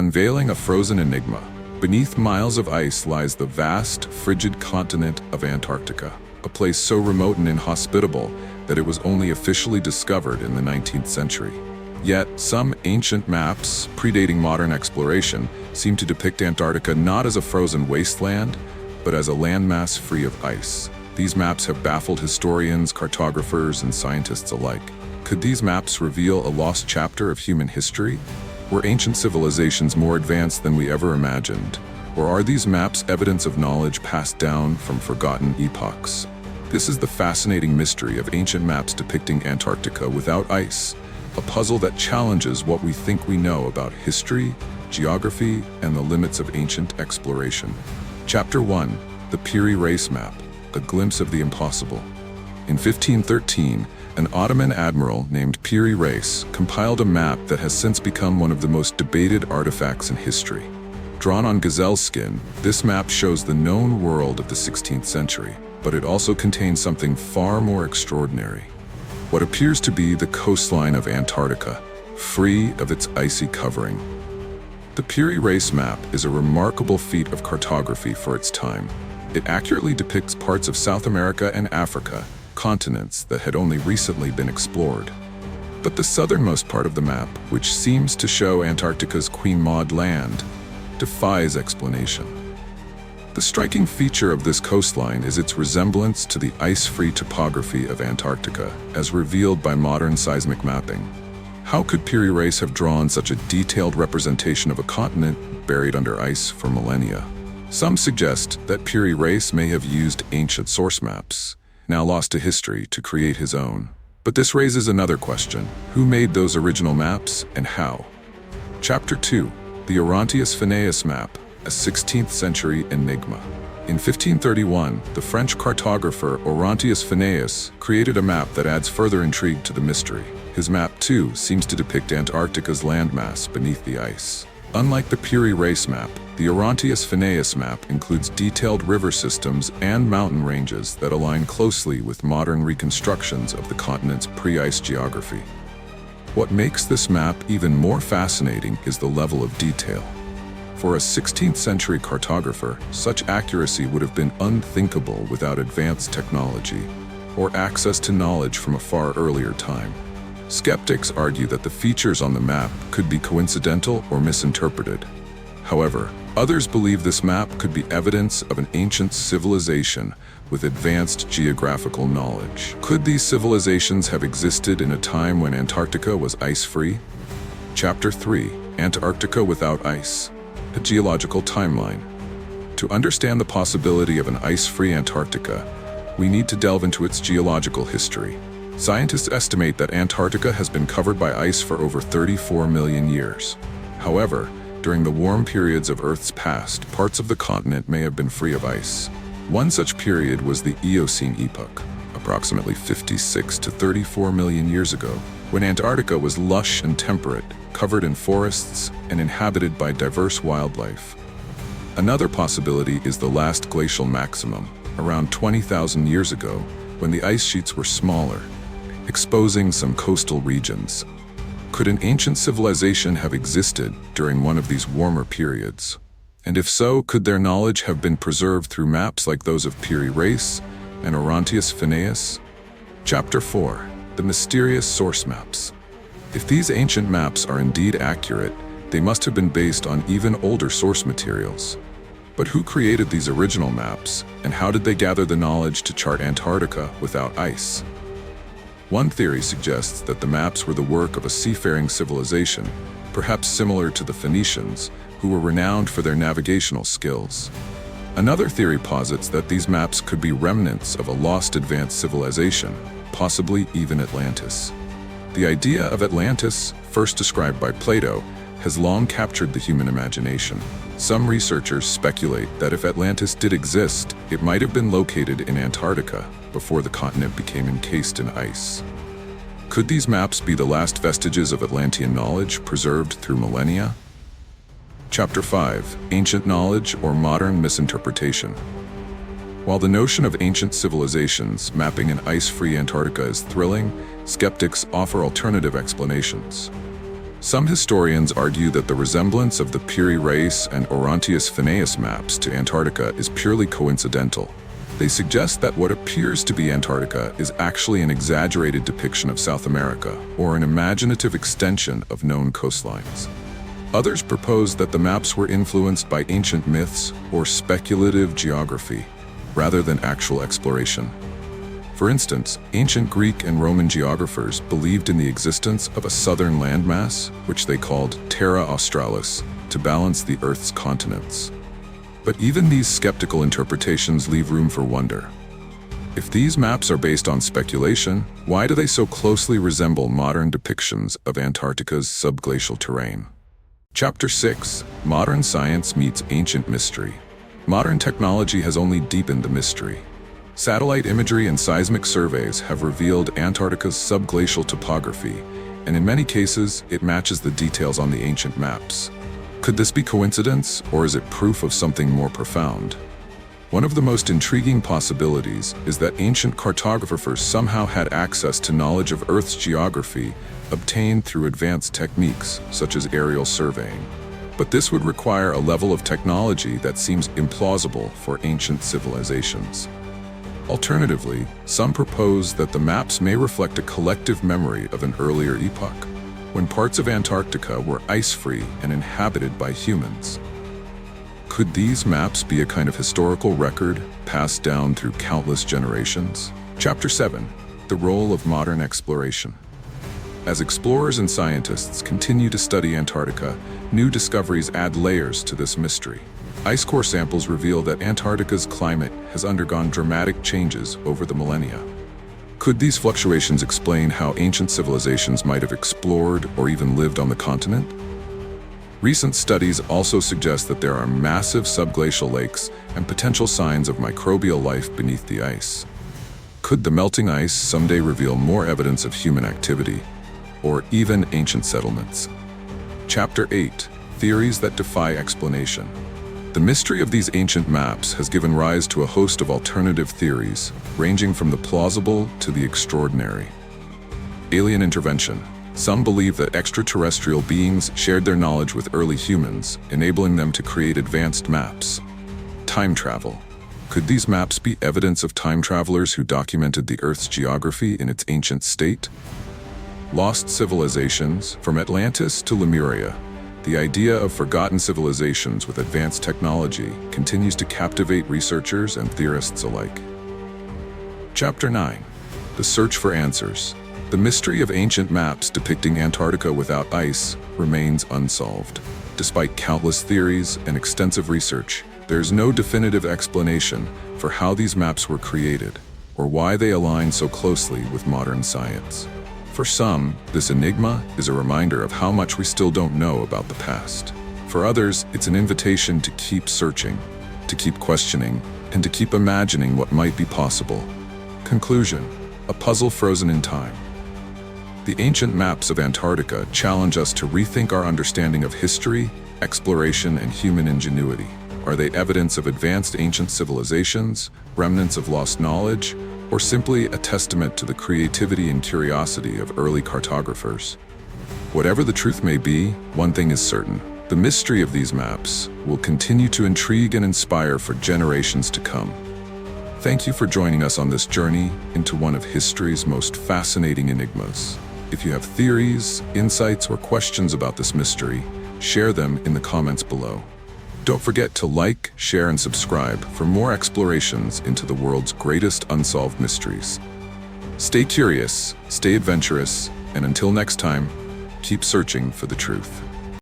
unveiling a frozen enigma. Beneath miles of ice lies the vast, frigid continent of Antarctica, a place so remote and inhospitable that it was only officially discovered in the 19th century. Yet, some ancient maps, predating modern exploration, seem to depict Antarctica not as a frozen wasteland, but as a landmass free of ice. These maps have baffled historians, cartographers, and scientists alike. Could these maps reveal a lost chapter of human history? Were ancient civilizations more advanced than we ever imagined? Or are these maps evidence of knowledge passed down from forgotten epochs? This is the fascinating mystery of ancient maps depicting Antarctica without ice, a puzzle that challenges what we think we know about history, geography, and the limits of ancient exploration. Chapter 1. The Piri Reis Map, a glimpse of the impossible. In 1513, an Ottoman admiral named Piri Reis compiled a map that has since become one of the most debated artifacts in history. Drawn on gazelle skin, this map shows the known world of the 16th century, but it also contains something far more extraordinary. What appears to be the coastline of Antarctica, free of its icy covering. The Piri Reis map is a remarkable feat of cartography for its time. It accurately depicts parts of South America and Africa, continents that had only recently been explored. But the southernmost part of the map, which seems to show Antarctica's Queen Maud land, defies explanation. The striking feature of this coastline is its resemblance to the ice-free topography of Antarctica, as revealed by modern seismic mapping. How could Piri Reis have drawn such a detailed representation of a continent buried under ice for millennia? Some suggest that Piri Reis may have used ancient source maps, now lost to history, to create his own. But this raises another question. Who made those original maps, and how? Chapter 2. The Orontius Phineus Map, a 16th century enigma. In 1531, the French cartographer Orontius Phineus created a map that adds further intrigue to the mystery. His map, too, seems to depict Antarctica's landmass beneath the ice. Unlike the Piri Reis map, the Orontius Phineus map includes detailed river systems and mountain ranges that align closely with modern reconstructions of the continent's pre-ice geography. What makes this map even more fascinating is the level of detail. For a 16th century cartographer, such accuracy would have been unthinkable without advanced technology or access to knowledge from a far earlier time. Skeptics argue that the features on the map could be coincidental or misinterpreted. However, others believe this map could be evidence of an ancient civilization with advanced geographical knowledge. Could these civilizations have existed in a time when Antarctica was ice-free? Chapter 3. Antarctica without ice, a geological timeline. To understand the possibility of an ice-free Antarctica, we need to delve into its geological history. Scientists estimate that Antarctica has been covered by ice for over 34 million years. However, during the warm periods of Earth's past, parts of the continent may have been free of ice. One such period was the Eocene epoch, approximately 56 to 34 million years ago, when Antarctica was lush and temperate, covered in forests and inhabited by diverse wildlife. Another possibility is the last glacial maximum, around 20,000 years ago, when the ice sheets were smaller, exposing some coastal regions. Could an ancient civilization have existed during one of these warmer periods? And if so, could their knowledge have been preserved through maps like those of Piri Reis and Orontius Phineus? Chapter 4. The Mysterious Source Maps. If these ancient maps are indeed accurate, they must have been based on even older source materials. But who created these original maps, and how did they gather the knowledge to chart Antarctica without ice? One theory suggests that the maps were the work of a seafaring civilization, perhaps similar to the Phoenicians, who were renowned for their navigational skills. Another theory posits that these maps could be remnants of a lost advanced civilization, possibly even Atlantis. The idea of Atlantis, first described by Plato, has long captured the human imagination. Some researchers speculate that if Atlantis did exist, it might have been located in Antarctica before the continent became encased in ice. Could these maps be the last vestiges of Atlantean knowledge preserved through millennia? Chapter 5. Ancient Knowledge or Modern Misinterpretation. While the notion of ancient civilizations mapping an ice-free Antarctica is thrilling, skeptics offer alternative explanations. Some historians argue that the resemblance of the Piri Reis and Orontius Phineas maps to Antarctica is purely coincidental. They suggest that what appears to be Antarctica is actually an exaggerated depiction of South America, or an imaginative extension of known coastlines. Others propose that the maps were influenced by ancient myths or speculative geography, rather than actual exploration. For instance, ancient Greek and Roman geographers believed in the existence of a southern landmass, which they called Terra Australis, to balance the Earth's continents. But even these skeptical interpretations leave room for wonder. If these maps are based on speculation, why do they so closely resemble modern depictions of Antarctica's subglacial terrain? Chapter 6: Modern Science Meets Ancient Mystery. Modern technology has only deepened the mystery. Satellite imagery and seismic surveys have revealed Antarctica's subglacial topography, and in many cases, it matches the details on the ancient maps. Could this be coincidence, or is it proof of something more profound? One of the most intriguing possibilities is that ancient cartographers somehow had access to knowledge of Earth's geography obtained through advanced techniques, such as aerial surveying. But this would require a level of technology that seems implausible for ancient civilizations. Alternatively, some propose that the maps may reflect a collective memory of an earlier epoch, when parts of Antarctica were ice-free and inhabited by humans. Could these maps be a kind of historical record passed down through countless generations? Chapter 7: The Role of Modern Exploration. As explorers and scientists continue to study Antarctica, new discoveries add layers to this mystery. Ice core samples reveal that Antarctica's climate has undergone dramatic changes over the millennia. Could these fluctuations explain how ancient civilizations might have explored or even lived on the continent? Recent studies also suggest that there are massive subglacial lakes and potential signs of microbial life beneath the ice. Could the melting ice someday reveal more evidence of human activity, or even ancient settlements? Chapter 8: Theories that Defy Explanation. The mystery of these ancient maps has given rise to a host of alternative theories, ranging from the plausible to the extraordinary. Alien intervention. Some believe that extraterrestrial beings shared their knowledge with early humans, enabling them to create advanced maps. Time travel. Could these maps be evidence of time travelers who documented the Earth's geography in its ancient state? Lost civilizations, from Atlantis to Lemuria. The idea of forgotten civilizations with advanced technology continues to captivate researchers and theorists alike. Chapter 9: The Search for Answers. The mystery of ancient maps depicting Antarctica without ice remains unsolved. Despite countless theories and extensive research, there is no definitive explanation for how these maps were created or why they align so closely with modern science. For some, this enigma is a reminder of how much we still don't know about the past. For others, it's an invitation to keep searching, to keep questioning, and to keep imagining what might be possible. Conclusion: a puzzle frozen in time. The ancient maps of Antarctica challenge us to rethink our understanding of history, exploration, and human ingenuity. Are they evidence of advanced ancient civilizations, remnants of lost knowledge, or simply a testament to the creativity and curiosity of early cartographers? Whatever the truth may be, one thing is certain: the mystery of these maps will continue to intrigue and inspire for generations to come. Thank you for joining us on this journey into one of history's most fascinating enigmas. If you have theories, insights, or questions about this mystery, share them in the comments below. Don't forget to like, share, and subscribe for more explorations into the world's greatest unsolved mysteries. Stay curious, stay adventurous, and until next time, keep searching for the truth.